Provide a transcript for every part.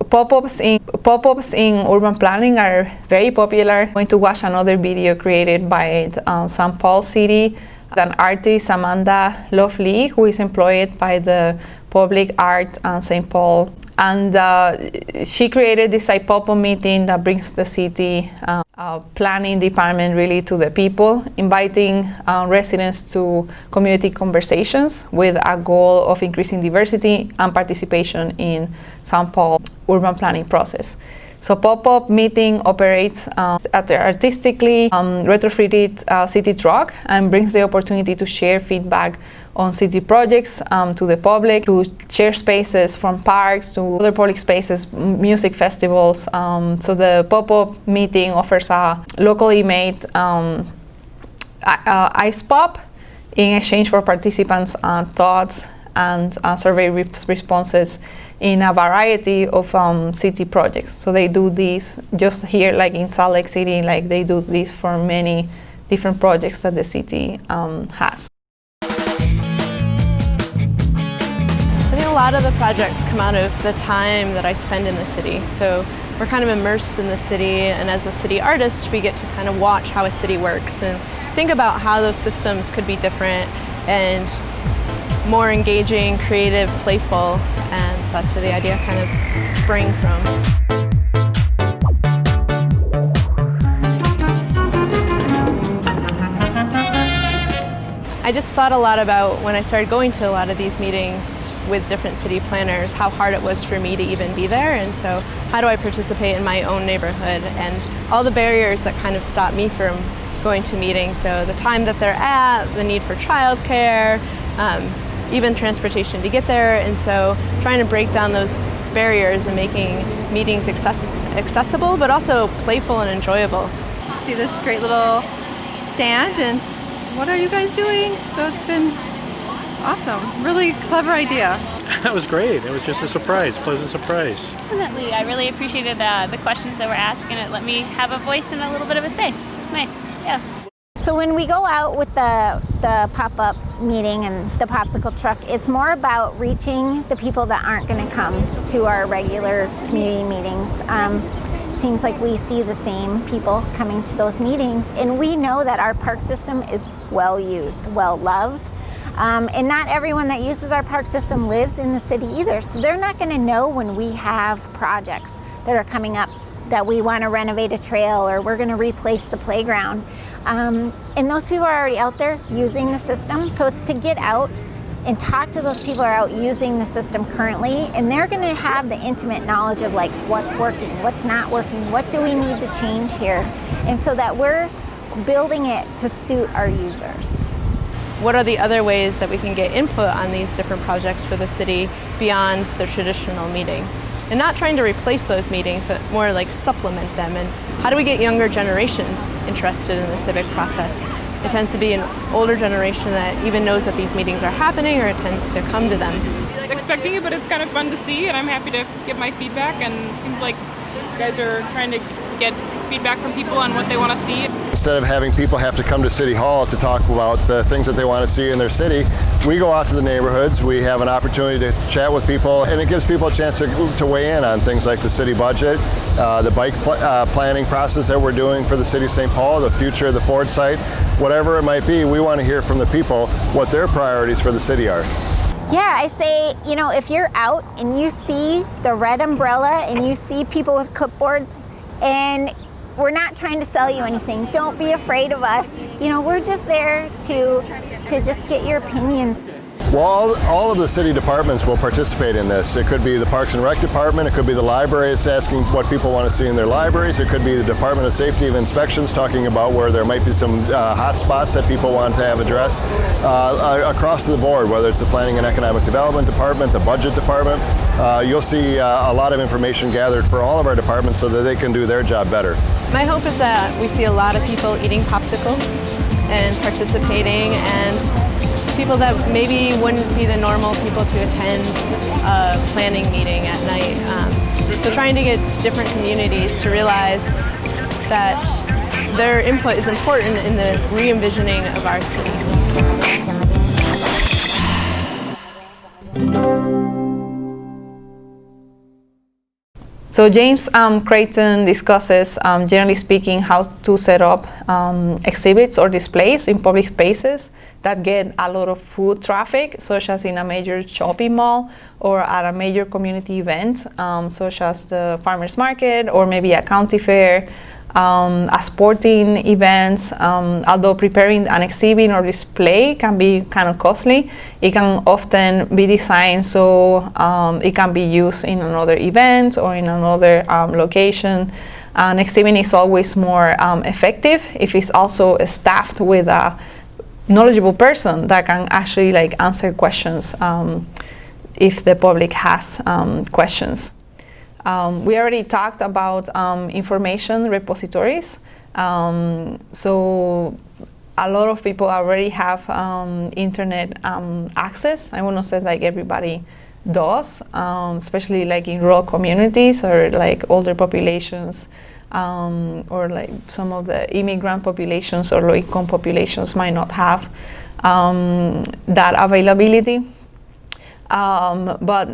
Pop-ups in urban planning are very popular. I'm going to watch another video created by St. Paul City, an artist, Amanda Lovelee, who is employed by the Public Art St. Paul. And she created this pop-up meeting that brings the city planning department really to the people, inviting residents to community conversations with a goal of increasing diversity and participation in St. Paul urban planning process. So pop-up meeting operates at the artistically retrofitted city truck and brings the opportunity to share feedback on city projects to the public, to share spaces from parks to other public spaces, music festivals. So the pop-up meeting offers a locally made ice pop in exchange for participants' thoughts and survey responses in a variety of city projects. So they do this just here, like in Salt Lake City, like they do this for many different projects that the city has. I think a lot of the projects come out of the time that I spend in the city. So we're kind of immersed in the city, and as a city artist, we get to kind of watch how a city works and think about how those systems could be different and more engaging, creative, playful, and that's where the idea kind of sprang from. I just thought a lot about, when I started going to a lot of these meetings with different city planners, how hard it was for me to even be there, and so how do I participate in my own neighborhood, and all the barriers that kind of stop me from going to meetings. So the time that they're at, the need for childcare, even transportation to get there, and so trying to break down those barriers and making meetings accessible but also playful and enjoyable. See this great little stand, and what are you guys doing? So it's been awesome. Really clever idea. That was great. It was just a surprise, pleasant surprise. Definitely. I really appreciated the questions that were asked, and it let me have a voice and a little bit of a say. It's nice. Yeah. So when we go out with the pop-up meeting and the popsicle truck, it's more about reaching the people that aren't going to come to our regular community meetings. It seems like we see the same people coming to those meetings, and we know that our park system is well used, well loved. And not everyone that uses our park system lives in the city either, so they're not going to know when we have projects that are coming up, that we want to renovate a trail or we're going to replace the playground. And those people are already out there using the system, so it's to get out and talk to those people who are out using the system currently, and they're going to have the intimate knowledge of like what's working, what's not working, what do we need to change here, and so that we're building it to suit our users. What are the other ways that we can get input on these different projects for the city beyond the traditional meeting? And not trying to replace those meetings, but more like supplement them. And how do we get younger generations interested in the civic process? It tends to be an older generation that even knows that these meetings are happening, or it tends to come to them. Expecting it, but it's kind of fun to see, and I'm happy to give my feedback, and it seems like you guys are trying to get feedback from people on what they want to see. Instead of having people have to come to City Hall to talk about the things that they want to see in their city, we go out to the neighborhoods, we have an opportunity to chat with people, and it gives people a chance to weigh in on things like the city budget, the bike planning process that we're doing for the city of St. Paul, the future of the Ford site, whatever it might be. We want to hear from the people what their priorities for the city are. Yeah, I say, you know, if you're out and you see the red umbrella and you see people with clipboards, and we're not trying to sell you anything, don't be afraid of us. You know, we're just there to just get your opinions. Well, all of the city departments will participate in this. It could be the Parks and Rec department, it could be the libraries asking what people want to see in their libraries, it could be the Department of Safety and Inspections talking about where there might be some hot spots that people want to have addressed. Across the board, whether it's the Planning and Economic Development department, the Budget department, you'll see a lot of information gathered for all of our departments so that they can do their job better. My hope is that we see a lot of people eating popsicles and participating, and people that maybe wouldn't be the normal people to attend a planning meeting at night. So trying to get different communities to realize that their input is important in the re-envisioning of our city. So James Creighton discusses, generally speaking, how to set up exhibits or displays in public spaces that get a lot of foot traffic, such as in a major shopping mall or at a major community event, such as the farmers market or maybe a county fair, a sporting events. Although preparing an exhibit or display can be kind of costly, it can often be designed so it can be used in another event or in another location. An exhibit is always more effective if it's also staffed with a knowledgeable person that can actually like answer questions if the public has questions. We already talked about information repositories. So a lot of people already have internet access. I want to say like everybody does, especially like in rural communities or like older populations, or like some of the immigrant populations or low-income populations might not have that availability. But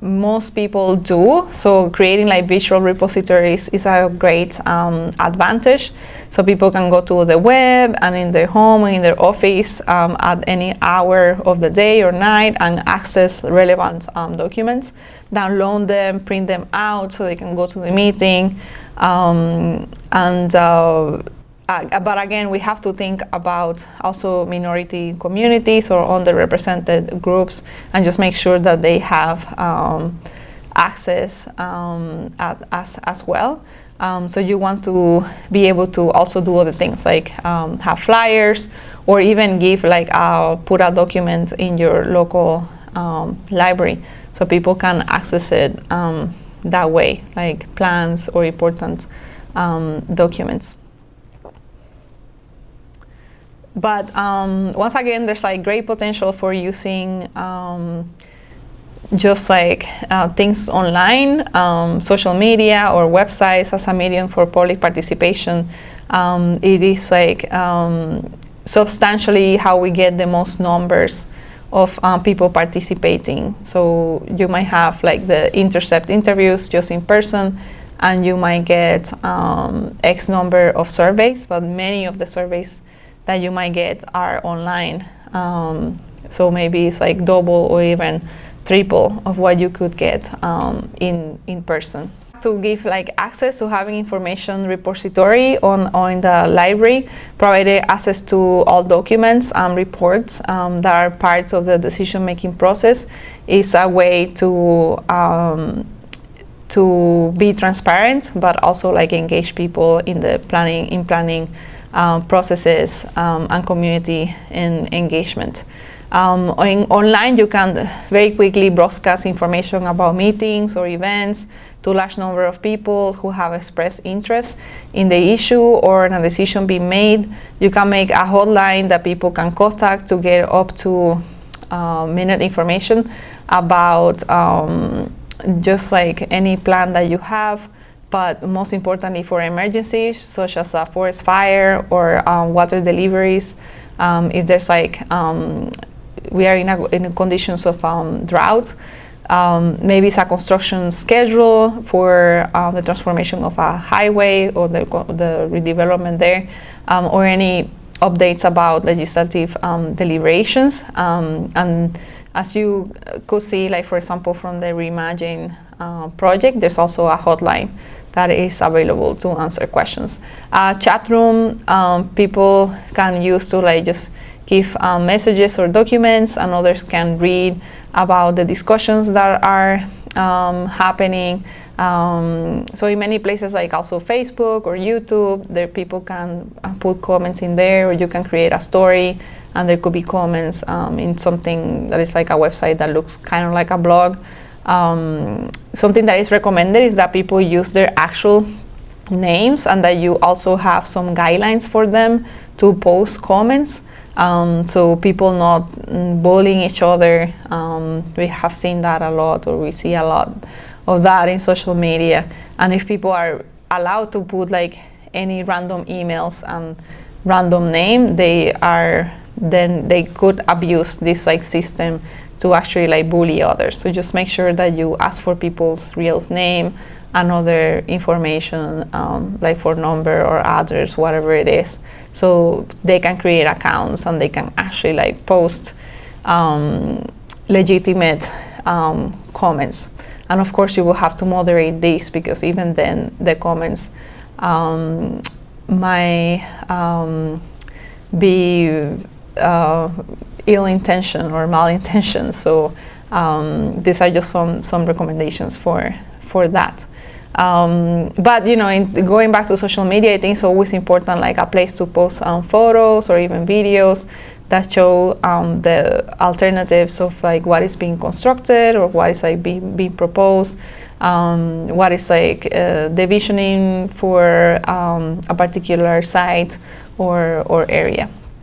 most people do, so creating like visual repositories is a great advantage. So people can go to the web and in their home and in their office at any hour of the day or night and access relevant documents, download them, print them out so they can go to the meeting. But again, we have to think about also minority communities or underrepresented groups and just make sure that they have access as well. So you want to be able to also do other things like have flyers or even give like put a document in your local library so people can access it that way, like plans or important documents. But once again, there's like great potential for using just like things online, social media or websites as a medium for public participation. It is like substantially how we get the most numbers of people participating. So you might have like the intercept interviews just in person, and you might get X number of surveys, but many of the surveys that you might get are online. So maybe it's like double or even triple of what you could get in person. To give like access to having information repository on the library, provided access to all documents and reports that are parts of the decision-making process is a way to be transparent, but also like engage people in the planning processes and community engagement. Online, you can very quickly broadcast information about meetings or events to a large number of people who have expressed interest in the issue or in a decision being made. You can make a hotline that people can contact to get up to minute information about just like any plan that you have, but most importantly for emergencies such as a forest fire or water deliveries. If there's like we are in conditions of drought, maybe it's a construction schedule for the transformation of a highway or the redevelopment there, or any updates about legislative deliberations. And as you could see, like for example, from the Reimagine project, there's also a hotline that is available to answer questions. Chat room, people can use to like just give messages or documents, and others can read about the discussions that are happening. So in many places, like also Facebook or YouTube, there people can put comments in there, or you can create a story and there could be comments in something that is like a website that looks kind of like a blog. Something that is recommended is that people use their actual names and that you also have some guidelines for them to post comments. So people not bullying each other. We have seen that a lot, or we see a lot of that in social media. And if people are allowed to put like any random emails and random name, then they could abuse this like system to actually like bully others. So just make sure that you ask for people's real name and other information, like phone number or address, whatever it is, so they can create accounts and they can actually like post legitimate comments. And of course you will have to moderate these, because even then the comments might be ill intention or malintention. So these are just some recommendations for that. But going back to social media, I think it's always important, like a place to post photos or even videos that show the alternatives of like what is being constructed or what is like being proposed, what is like the visioning for a particular site or area.